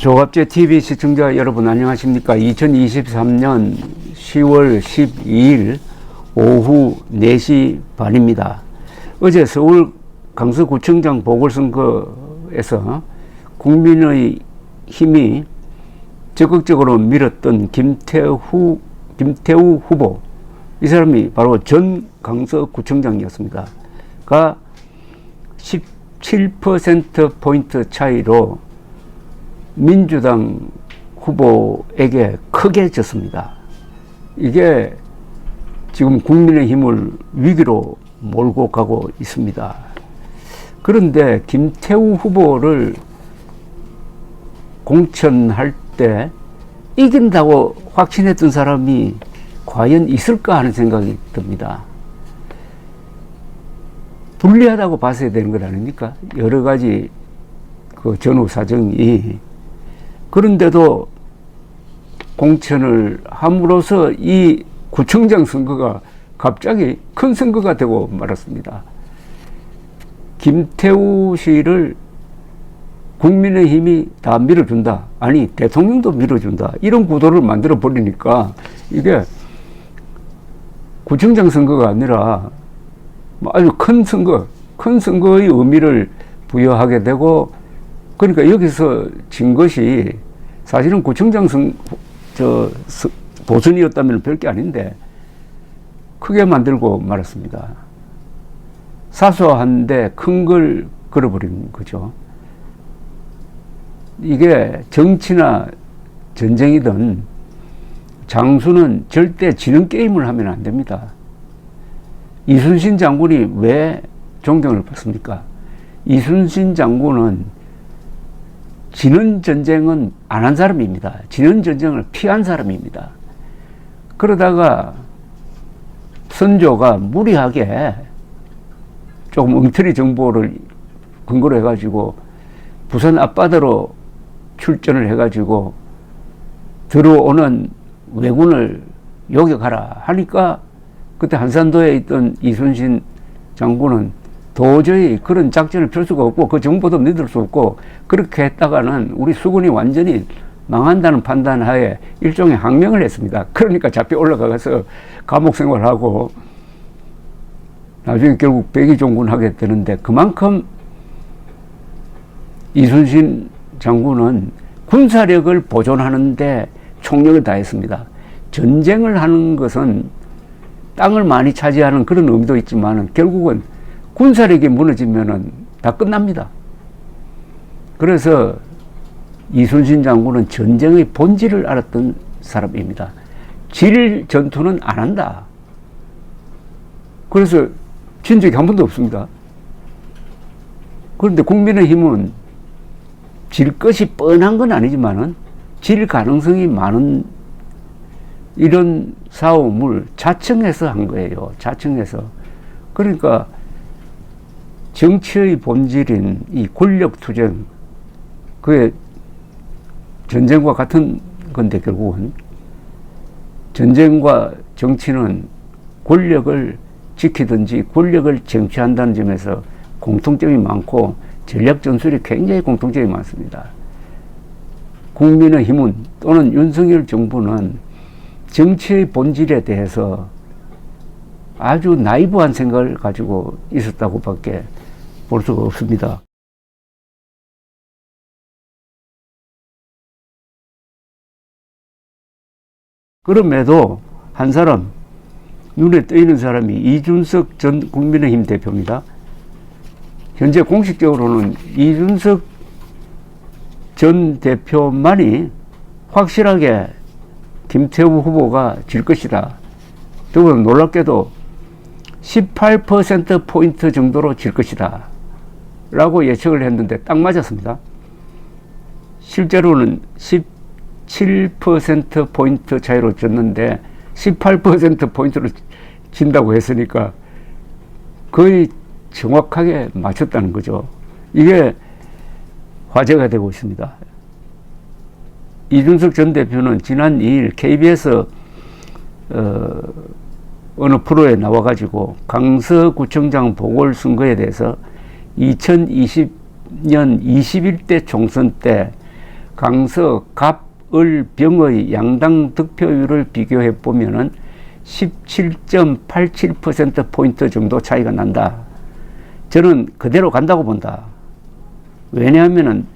조갑제 TV 시청자 여러분 안녕하십니까? 2023년 10월 12일 오후 4시 반입니다. 어제 서울 강서구청장 보궐선거에서 국민의 힘이 적극적으로 밀었던 김태우 후보, 이 사람이 바로 전 강서구청장이었습니다. 가 17%포인트 차이로 민주당 후보에게 크게 졌습니다. 이게 지금 국민의힘을 위기로 몰고 가고 있습니다. 그런데 김태우 후보를 공천할 때 이긴다고 확신했던 사람이 과연 있을까 하는 생각이 듭니다. 불리하다고 봤어야 되는 것 아닙니까? 여러 가지 그 전후 사정이. 그런데도 공천을 함으로써 이 구청장 선거가 갑자기 큰 선거가 되고 말았습니다. 김태우 씨를 국민의힘이 다 밀어준다. 아니, 대통령도 밀어준다. 이런 구도를 만들어 버리니까 이게 구청장 선거가 아니라 아주 큰 선거의 의미를 부여하게 되고, 그러니까 여기서 진 것이 사실은 구청장 보선이었다면 별게 아닌데 크게 만들고 말았습니다. 사소한데 큰 걸 걸어버리는 거죠. 이게 정치나 전쟁이든 장수는 절대 지는 게임을 하면 안 됩니다. 이순신 장군이 왜 존경을 받습니까? 이순신 장군은 지는 전쟁은 안 한 사람입니다. 지는 전쟁을 피한 사람입니다. 그러다가 선조가 무리하게 조금 엉터리 정보를 근거로 해가지고 부산 앞바다로 출전을 해가지고 들어오는 왜군을 요격하라 하니까 그때 한산도에 있던 이순신 장군은 도저히 그런 작전을 펼 수가 없고 그 정보도 믿을 수 없고, 그렇게 했다가는 우리 수군이 완전히 망한다는 판단하에 일종의 항명을 했습니다. 그러니까 잡혀 올라가서 감옥 생활하고 나중에 결국 백의종군 하게 되는데, 그만큼 이순신 장군은 군사력을 보존하는데 총력을 다했습니다. 전쟁을 하는 것은 땅을 많이 차지하는 그런 의미도 있지만 결국은 군사력이 무너지면은 다 끝납니다. 그래서 이순신 장군은 전쟁의 본질을 알았던 사람입니다. 질 전투는 안 한다. 그래서 진 적이 한 번도 없습니다. 그런데 국민의힘은 질 것이 뻔한 건 아니지만은 질 가능성이 많은 이런 싸움을 자청해서 한 거예요. 자청해서. 그러니까 정치의 본질인 이 권력투쟁, 그게 전쟁과 같은 건데 결국은 전쟁과 정치는 권력을 지키든지 권력을 쟁취한다는 점에서 공통점이 많고 전략 전술이 굉장히 공통점이 많습니다. 국민의힘은 또는 윤석열 정부는 정치의 본질에 대해서 아주 나이브한 생각을 가지고 있었다고 밖에 볼 수가 없습니다. 그럼에도 한 사람, 눈에 띄는 사람이 이준석 전 국민의힘 대표입니다. 현재 공식적으로는 이준석 전 대표만이 확실하게 김태우 후보가 질 것이다. 더불어 놀랍게도 18%포인트 정도로 질 것이다 라고 예측을 했는데 딱 맞았습니다. 실제로는 17%포인트 차이로 졌는데 18%포인트로 진다고 했으니까 거의 정확하게 맞췄다는 거죠. 이게 화제가 되고 있습니다. 이준석 전 대표는 지난 2일 KBS 어느 프로에 나와가지고 강서구청장 보궐선거에 대해서 2020년 21대 총선 때 강서, 갑, 을, 병의 양당 득표율을 비교해 보면은 17.87%포인트 정도 차이가 난다. 저는 그대로 간다고 본다. 왜냐하면은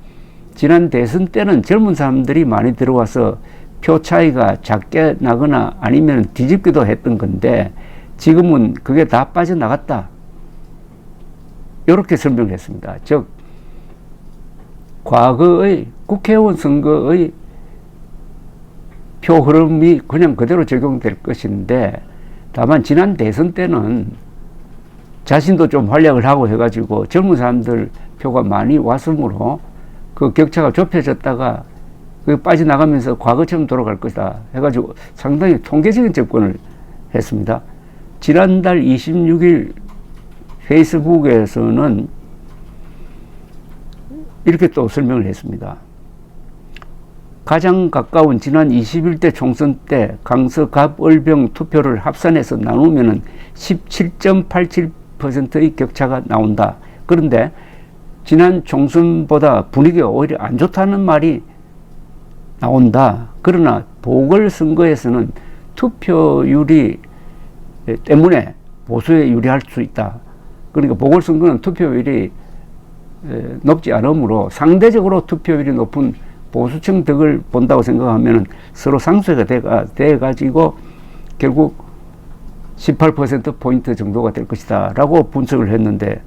지난 대선 때는 젊은 사람들이 많이 들어와서 표 차이가 작게 나거나 아니면 뒤집기도 했던 건데 지금은 그게 다 빠져나갔다. 이렇게 설명을 했습니다. 즉 과거의 국회의원 선거의 표 흐름이 그냥 그대로 적용될 것인데 다만 지난 대선 때는 자신도 좀 활약을 하고 해가지고 젊은 사람들 표가 많이 왔으므로 그 격차가 좁혀졌다가 그 빠져나가면서 과거처럼 돌아갈 것이다 해가지고 상당히 통계적인 접근을 했습니다. 지난달 26일 페이스북에서는 이렇게 또 설명을 했습니다. 가장 가까운 지난 21대 총선 때 강서, 갑, 을병 투표를 합산해서 나누면 17.87%의 격차가 나온다. 그런데 지난 총선보다 분위기가 오히려 안 좋다는 말이 나온다. 그러나 보궐선거에서는 투표율이 때문에 보수에 유리할 수 있다. 그러니까 보궐선거는 투표율이 높지 않으므로 상대적으로 투표율이 높은 보수층 덕을 본다고 생각하면 서로 상쇄가 돼가지고 결국 18%포인트 정도가 될 것이다 라고 분석을 했는데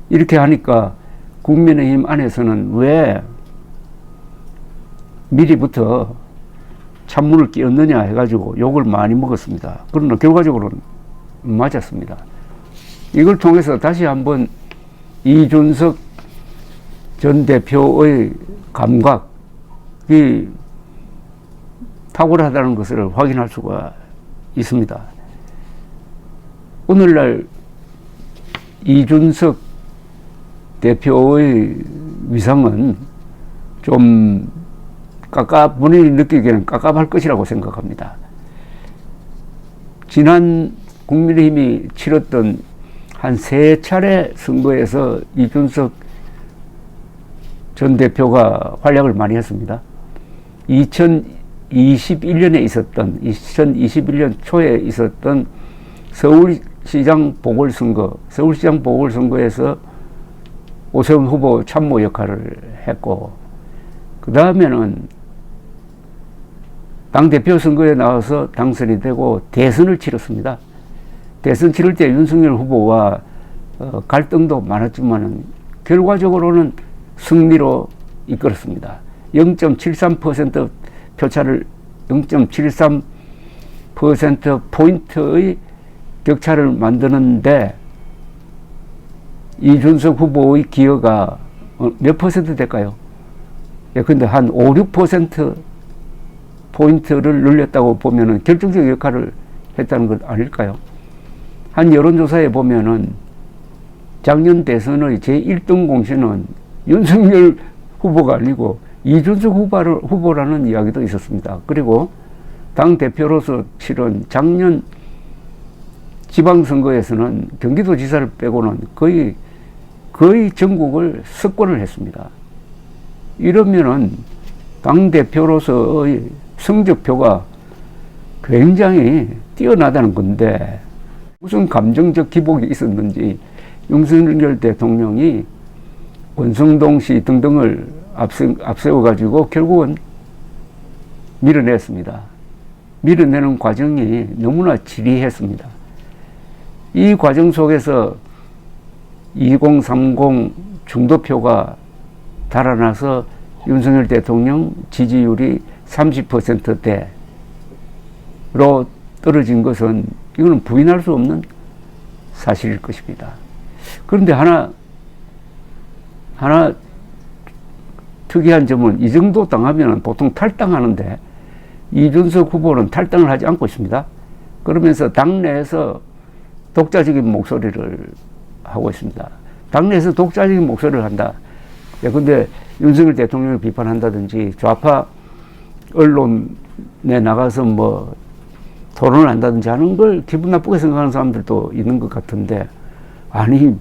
이렇게 하니까 국민의힘 안에서는 왜 미리부터 찬물을 끼얹느냐 해가지고 욕을 많이 먹었습니다. 그러나 결과적으로는 맞았습니다. 이걸 통해서 다시 한번 이준석 전 대표의 감각이 탁월하다는 것을 확인할 수가 있습니다. 오늘날 이준석 대표의 위상은 좀 본인이 느끼기에는 깝깝할 것이라고 생각합니다. 지난 국민의힘이 치렀던 한 3차례 선거에서 이준석 전 대표가 활약을 많이 했습니다. 2021년에 있었던 2021년 초에 있었던 서울시장 보궐선거에서 오세훈 후보 참모 역할을 했고 그 다음에는 당대표 선거에 나와서 당선이 되고 대선을 치렀습니다. 대선 치를 때 윤석열 후보와 갈등도 많았지만 결과적으로는 승리로 이끌었습니다. 0.73% 표차를 0.73%포인트의 격차를 만드는데 이준석 후보의 기여가 몇 퍼센트 될까요? 예, 근데 한 5, 6% 포인트를 늘렸다고 보면은 결정적 역할을 했다는 것 아닐까요? 한 여론조사에 보면은 작년 대선의 제1등 공신은 윤석열 후보가 아니고 이준석 후보라는 이야기도 있었습니다. 그리고 당 대표로서 치른 작년 지방선거에서는 경기도지사를 빼고는 거의 전국을 석권을 했습니다. 이러면은 당 대표로서의 성적표가 굉장히 뛰어나다는 건데 무슨 감정적 기복이 있었는지 윤석열 대통령이 권성동시 등등을 앞세워가지고 결국은 밀어냈습니다. 밀어내는 과정이 너무나 지리했습니다. 이 과정 속에서 2030 중도표가 달아나서 윤석열 대통령 지지율이 30%대로 떨어진 것은 이거는 부인할 수 없는 사실일 것입니다. 그런데 하나 특이한 점은 이 정도 당하면 보통 탈당하는데 이준석 후보는 탈당을 하지 않고 있습니다. 그러면서 당내에서 독자적인 목소리를 하고 있습니다. 당내에서 독자적인 목소리를 한다. 근데 윤석열 대통령을 비판한다든지 좌파 언론에 나가서 뭐 토론을 한다든지 하는 걸 기분 나쁘게 생각하는 사람들도 있는 것 같은데 아니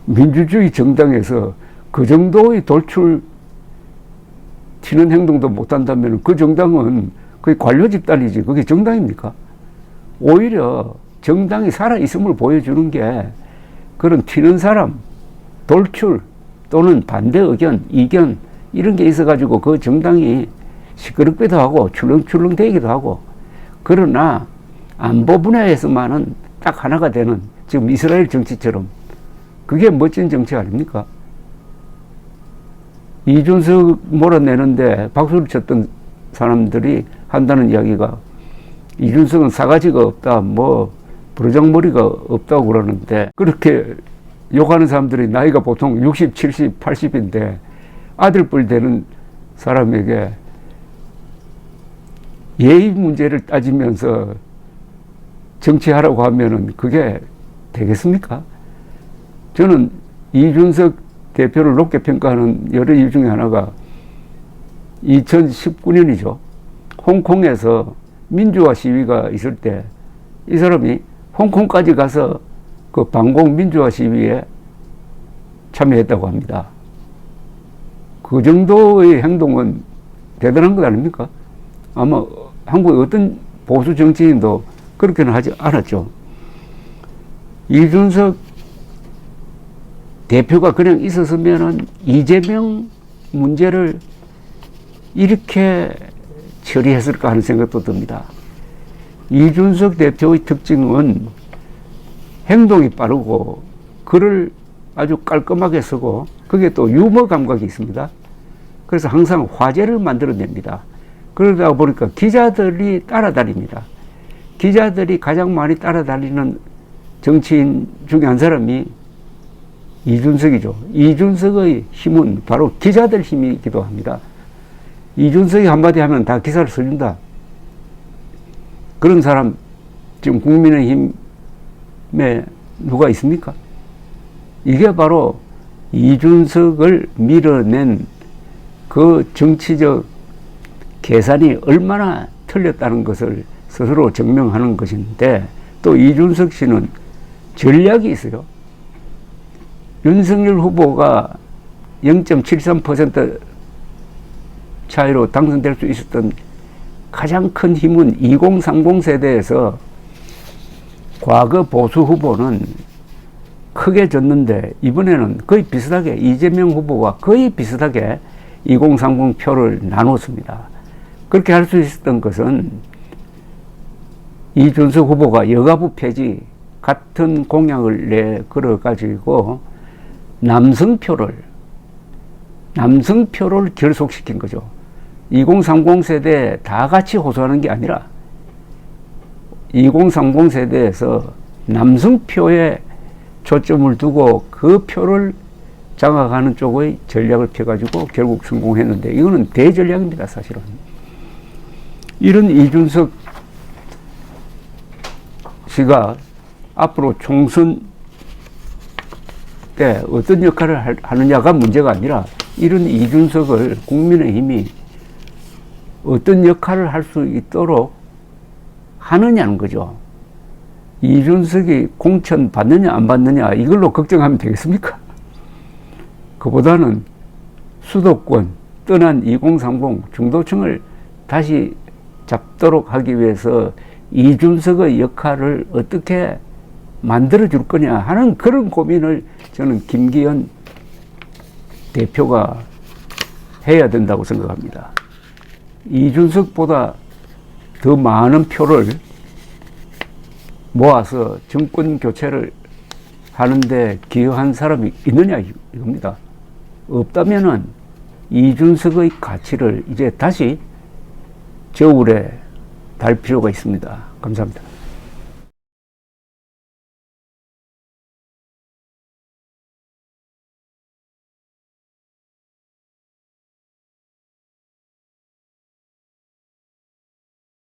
민주주의 정당에서 그 정도의 돌출 튀는 행동도 못한다면 그 정당은 거의 관료 집단이지 그게 정당입니까? 오히려 정당이 살아있음을 보여주는 게 그런 튀는 사람, 돌출 또는 반대 의견, 이견 이런 게 있어가지고 그 정당이 시끄럽기도 하고 출렁출렁대기도 하고 그러나 안보 분야에서만은 딱 하나가 되는 지금 이스라엘 정치처럼 그게 멋진 정치 아닙니까? 이준석 몰아내는데 박수를 쳤던 사람들이 한다는 이야기가 이준석은 싸가지가 없다, 뭐 부르장머리가 없다고 그러는데 그렇게 욕하는 사람들이 나이가 보통 60, 70, 80인데 아들뻘 되는 사람에게 예의 문제를 따지면서 정치하라고 하면은 그게 되겠습니까? 저는 이준석 대표를 높게 평가하는 여러 이유 중에 하나가 2019년이죠. 홍콩에서 민주화 시위가 있을 때 이 사람이 홍콩까지 가서 그 반공 민주화 시위에 참여했다고 합니다. 그 정도의 행동은 대단한 것 아닙니까? 아마 한국의 어떤 보수 정치인도 그렇게는 하지 않았죠. 이준석 대표가 그냥 있었으면은 이재명 문제를 이렇게 처리했을까 하는 생각도 듭니다. 이준석 대표의 특징은 행동이 빠르고 글을 아주 깔끔하게 쓰고 그게 또 유머 감각이 있습니다. 그래서 항상 화제를 만들어냅니다. 그러다 보니까 기자들이 따라다닙니다. 기자들이 가장 많이 따라다니는 정치인 중에 한 사람이 이준석이죠. 이준석의 힘은 바로 기자들 힘이기도 합니다. 이준석이 한마디 하면 다 기사를 써준다. 그런 사람 지금 국민의힘에 누가 있습니까? 이게 바로 이준석을 밀어낸 그 정치적 계산이 얼마나 틀렸다는 것을 스스로 증명하는 것인데 또 이준석 씨는 전략이 있어요. 윤석열 후보가 0.73% 차이로 당선될 수 있었던 가장 큰 힘은 2030 세대에서 과거 보수 후보는 크게 졌는데 이번에는 거의 비슷하게 이재명 후보와 거의 비슷하게 2030 표를 나눴습니다. 그렇게 할 수 있었던 것은 이준석 후보가 여가부 폐지 같은 공약을 내걸어가지고 남성표를 결속시킨 거죠. 2030 세대 다 같이 호소하는 게 아니라 2030 세대에서 남성표에 초점을 두고 그 표를 장악하는 쪽의 전략을 펴가지고 결국 성공했는데 이거는 대전략입니다, 사실은. 이런 이준석 씨가 앞으로 총선 때 어떤 역할을 하느냐가 문제가 아니라 이런 이준석을 국민의힘이 어떤 역할을 할 수 있도록 하느냐는 거죠. 이준석이 공천 받느냐 안 받느냐 이걸로 걱정하면 되겠습니까? 그보다는 수도권 떠난 2030 중도층을 다시 잡도록 하기 위해서 이준석의 역할을 어떻게 만들어줄 거냐 하는 그런 고민을 저는 김기현 대표가 해야 된다고 생각합니다. 이준석보다 더 많은 표를 모아서 정권 교체를 하는데 기여한 사람이 있느냐 이겁니다. 없다면은 이준석의 가치를 이제 다시 저울에 달 필요가 있습니다. 감사합니다.